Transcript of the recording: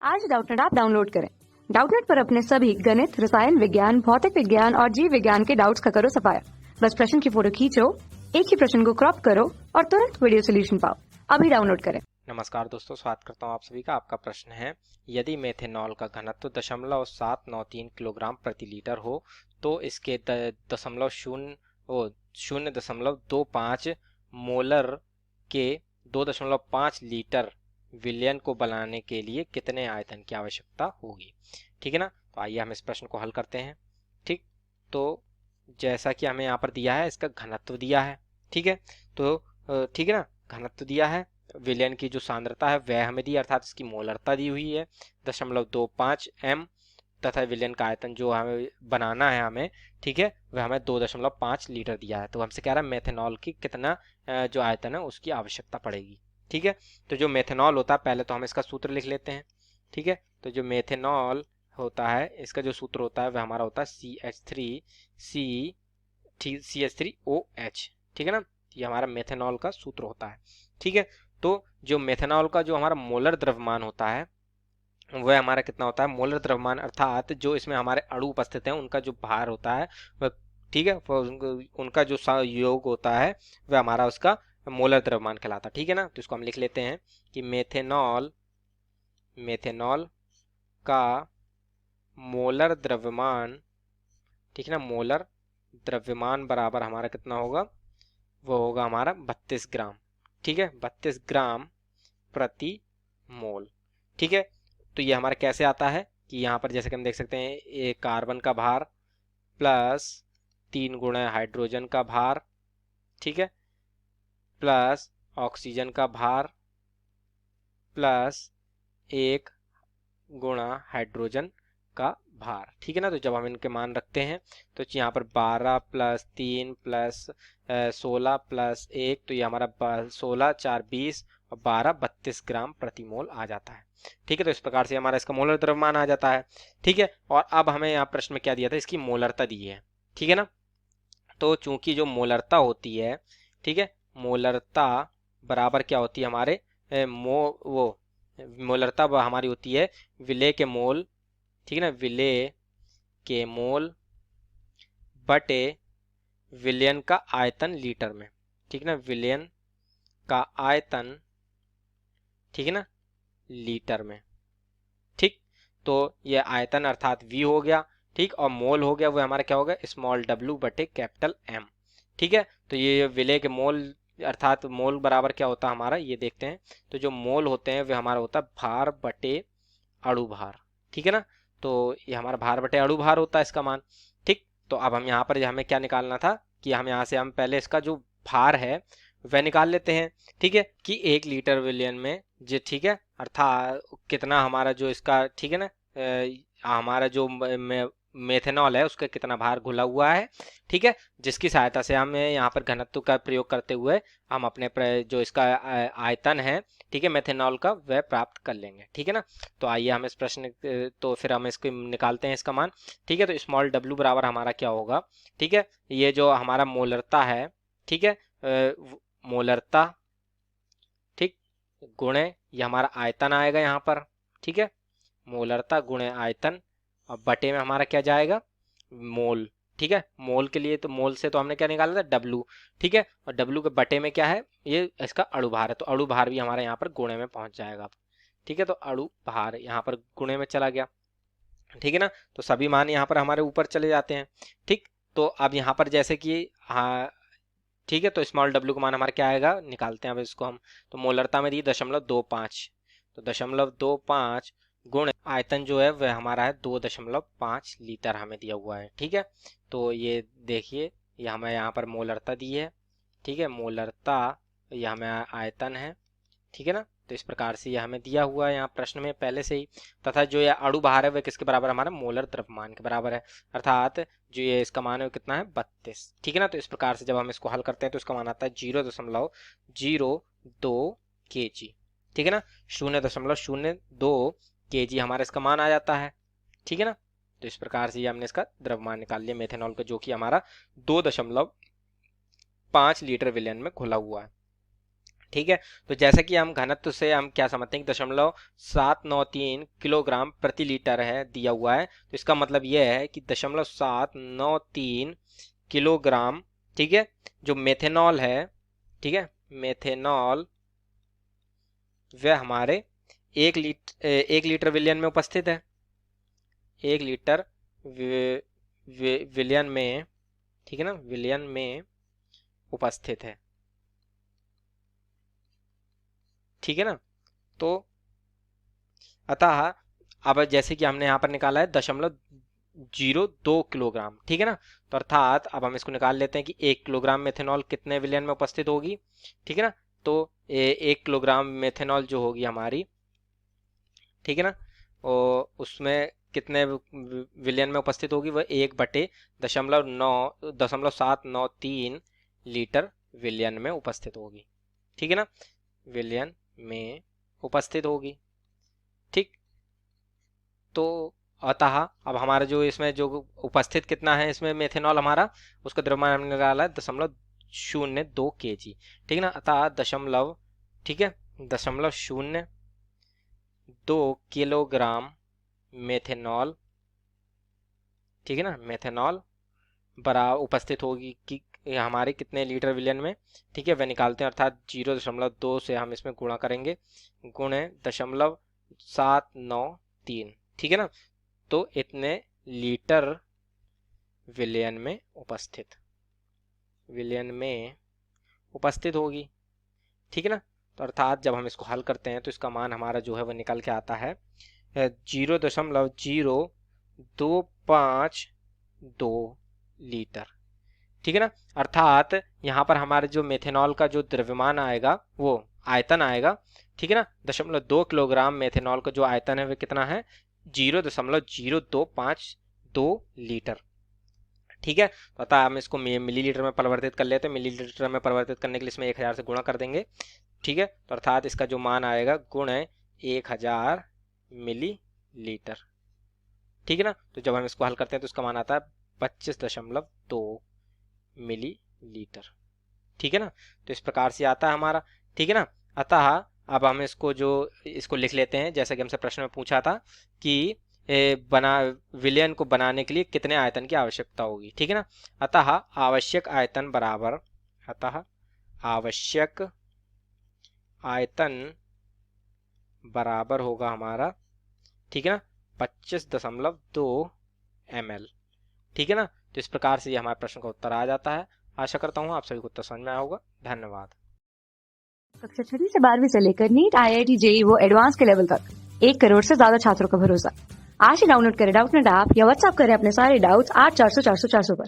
आज Doubtnut app download करें। Doubtnut पर अपने सभी गणित, रसायन विज्ञान, भौतिक विज्ञान और जीव विज्ञान के डाउट्स का करो सफाया। बस प्रश्न की फोटो खींचो, एक ही प्रश्न को क्रॉप करो और तुरंत वीडियो सोल्यूशन पाओ। अभी डाउनलोड करें। नमस्कार दोस्तों, स्वागत करता हूं आप सभी का। आपका प्रश्न है, यदि मेथेनॉल का घनत्व 0.793 किलोग्राम प्रति लीटर हो तो इसके 0.25 मोलर के 2.5 लीटर विलयन को बनाने के लिए कितने आयतन की आवश्यकता होगी। ठीक है ना। तो आइए हम इस प्रश्न को हल करते हैं। ठीक, तो जैसा कि हमें यहाँ पर दिया है, इसका घनत्व दिया है। ठीक है, तो ठीक है ना, घनत्व दिया है, विलयन की जो सांद्रता है वह हमें दी, अर्थात इसकी मोलरता दी हुई है 0.25 m, तथा विलयन का आयतन जो हमें बनाना है हमें, ठीक है, वह हमें 2.5 लीटर दिया है। तो हमसे कह रहा है मेथेनॉल की कितना जो आयतन है उसकी आवश्यकता पड़ेगी। ठीक है, तो जो मेथेनॉल होता है, पहले तो हम इसका सूत्र लिख लेते हैं। ठीक है, तो जो मेथेनॉल होता है, इसका जो सूत्र होता है वह हमारा होता है CH3OH। ठीक है ना, ये हमारा मेथेनॉल का सूत्र होता है। ठीक है, तो जो मेथेनॉल का जो हमारा मोलर द्रव्यमान होता है वह हमारा कितना होता है, मोलर द्रव्यमान अर्थात जो इसमें हमारे अणु उपस्थित हैं उनका जो भार होता है वह, ठीक है, उनका जो योग होता है वह हमारा उसका मोलर द्रव्यमान कहलाता है। ठीक है ना, तो इसको हम लिख लेते हैं कि मेथेनॉल का मोलर द्रव्यमान, ठीक है ना, मोलर द्रव्यमान बराबर हमारा कितना होगा, वो होगा हमारा 32 ग्राम। ठीक है, 32 ग्राम प्रति मोल। ठीक है, तो ये हमारा कैसे आता है कि यहाँ पर जैसे कि हम देख सकते हैं, एक कार्बन का भार प्लस 3 गुणा हाइड्रोजन का भार, ठीक है, प्लस ऑक्सीजन का भार प्लस 1 गुणा हाइड्रोजन का भार। ठीक है ना, तो जब हम इनके मान रखते हैं तो यहाँ पर 12 प्लस 3 प्लस 16 प्लस 1, तो ये हमारा 16 4 20 और 12 32 ग्राम प्रति मोल आ जाता है। ठीक है, तो इस प्रकार से हमारा इसका मोलर द्रव्यमान आ जाता है। ठीक है, और अब हमें यहाँ प्रश्न में क्या दिया था, इसकी मोलरता दी है। ठीक है ना, तो चूंकि जो मोलरता होती है, ठीक है, मोलरता बराबर क्या होती है हमारे मोलरता हमारी होती है विलेय के मोल, ठीक है ना, विलेय के मोल बटे विलयन का आयतन लीटर में। ठीक है ना, विलयन का आयतन, ठीक है ना, लीटर में। ठीक, तो ये आयतन अर्थात V हो गया, ठीक, और मोल हो गया वो हमारा क्या होगा, स्मॉल w बटे कैपिटल M। ठीक है, तो ये विलय के मोल अर्थात मोल बराबर क्या होता है हमारा, ये देखते हैं। तो जो मोल होते हैं वे हमारा होता है भार बटे अणु भार। ठीक है ना, तो ये हमारा भार बटे अणु भार होता है इसका मान। ठीक, तो अब हम यहाँ पर हमें क्या निकालना था कि हम यहाँ से हम पहले इसका जो भार है वह निकाल लेते हैं। ठीक है, कि 1 लीटर विलियन में जो, ठीक है, अर्थात कितना हमारा जो इसका, ठीक है ना, हमारा जो मेथेनॉल है उसका कितना भार घुला हुआ है। ठीक है, जिसकी सहायता से हमें यहाँ पर घनत्व का प्रयोग करते हुए हम अपने जो इसका आयतन है, ठीक है, मेथेनॉल का, वह प्राप्त कर लेंगे। ठीक है ना, तो आइए हम इस प्रश्न, तो फिर हम इसको निकालते हैं इसका मान। ठीक है, तो स्मॉल w बराबर हमारा क्या होगा, ठीक है, ये जो हमारा मोलरता है, ठीक है, मोलरता, ठीक, गुणे ये हमारा आयतन आएगा यहाँ पर। ठीक है, मोलरता गुणे आयतन और बटे में हमारा क्या जाएगा, मोल। ठीक है, मोल के लिए तो मोल से तो हमने क्या निकाला था, W। ठीक है, और W के बटे में क्या है, ये इसका अणु भार है, तो अणु भार भी हमारा यहाँ पर गुणे में पहुंच जाएगा। ठीक है, तो अणु भार यहाँ पर गुणे में चला गया। ठीक है ना, तो सभी मान यहाँ पर हमारे ऊपर चले जाते हैं। ठीक, तो अब यहाँ पर जैसे कि, हाँ, ठीक है, तो स्मॉल w का मान हमारा क्या आएगा, निकालते हैं अब इसको हम। तो मोलरता में दी 0.25, तो 0.25 गुण आयतन जो है वह हमारा है 2.5 लीटर हमें दिया हुआ है। ठीक है, तो ये देखिए, ये हमें यहाँ पर मोलरता दी है। ठीक है, मोलरता, ये हमें आयतन है। ठीक है ना, तो इस प्रकार से ये हमें दिया हुआ है यहाँ प्रश्न में पहले से ही। तथा जो ये अणु भार है वह किसके बराबर, हमारा मोलर द्रव्यमान के बराबर है, अर्थात जो ये इसका मान है वो कितना है, 32। ठीक है ना, तो इस प्रकार से जब हम इसको हल करते हैं तो इसका मान आता है 0.02 kg। ठीक है ना, 0.02 kg हमारा इसका मान आ जाता है। ठीक है ना, तो इस प्रकार से ये हमने इसका द्रव्यमान निकाल लिया मेथेनॉल का, जो कि हमारा 2.5 लीटर विलयन में घुला हुआ है। ठीक है। तो जैसे कि हम घनत्व से हम क्या समझते हैं कि 0.793 किलोग्राम प्रति लीटर है दिया हुआ है, तो इसका मतलब यह है कि 0.793 किलोग्राम, ठीक है, जो मेथेनॉल है, ठीक है, मेथेनॉल वह हमारे 1 लीटर विलियन में उपस्थित है, 1 लीटर विलियन में, ठीक है ना, विलियन में उपस्थित है, ठीक है ना। तो अतः अब जैसे कि हमने यहाँ पर निकाला है 0.02 किलोग्राम, ठीक है ना, तो अर्थात अब हम इसको निकाल लेते हैं कि 1 किलोग्राम मेथेनॉल कितने विलियन में उपस्थित होगी, ठीक है ना। तो 1 किलोग्राम मेथेनॉल जो होगी हमारी, ठीक है ना, और उसमें कितने विलियन में उपस्थित होगी, वह 1/793 लीटर विलियन में उपस्थित होगी, ठीक है ना, विलियन में उपस्थित होगी, ठीक। तो अतः अब हमारा जो इसमें जो उपस्थित कितना है इसमें मेथेनॉल हमारा, उसका द्रव्यमान हमने निकाला है 0.02 kg, ठीक है ना। अतः दशमलव, ठीक है, 0.02 किलोग्राम मेथेनॉल, ठीक है ना, मेथेनॉल बराबर उपस्थित होगी कि हमारे कितने लीटर विलियन में, ठीक है, वह निकालते हैं। अर्थात 0.2 से हम इसमें गुणा करेंगे, गुणे 0.793, ठीक है ना, तो इतने लीटर विलियन में उपस्थित, विलियन में उपस्थित होगी, ठीक है ना। तो अर्थात जब हम इसको हल करते हैं तो इसका मान हमारा जो है वह निकल के आता है 0.0252 लीटर, ठीक है ना। अर्थात यहाँ पर हमारे जो मेथेनॉल का जो द्रव्यमान आएगा वो आयतन आएगा, ठीक है ना, 0.2 किलोग्राम मेथेनॉल का जो आयतन है वह कितना है 0.0252 लीटर, ठीक है। तो अतः हम इसको मिलीलीटर में परिवर्तित कर लेते हैं, मिलीलीटर में परिवर्तित करने के लिए इसमें 1000 से गुणा कर देंगे, ठीक है। तो अर्थात इसका जो मान आएगा गुण है 1000 मिलीलीटर, ठीक है ना। तो जब हम इसको हल करते हैं तो इसका मान आता है 25.2 मिलीलीटर, ठीक है ना। तो इस प्रकार से आता है हमारा, ठीक है ना। अतः अब हम इसको लिख लेते हैं जैसा कि हमसे प्रश्न में पूछा था कि विलयन को बनाने के लिए कितने आयतन की आवश्यकता होगी, ठीक है ना। अतः आवश्यक आयतन बराबर, अतः आवश्यक आयतन बराबर होगा हमारा, ठीक है ना, 25.2 ml, ठीक है ना। तो इस प्रकार से ये हमारे प्रश्न का उत्तर आ जाता है। आशा करता हूँ आप सभी को उत्तर समझ में आया होगा। धन्यवाद। कक्षा 6 से 12वीं से लेकर नीट, IIT, JEE वो एडवांस के लेवल तक 1 करोड़ से ज्यादा छात्रों का भरोसा। आज ही डाउनलोड करें डाउटनेट ऐप या व्हाट्सएप करें अपने सारे डाउट्स 8400 400 400 पर।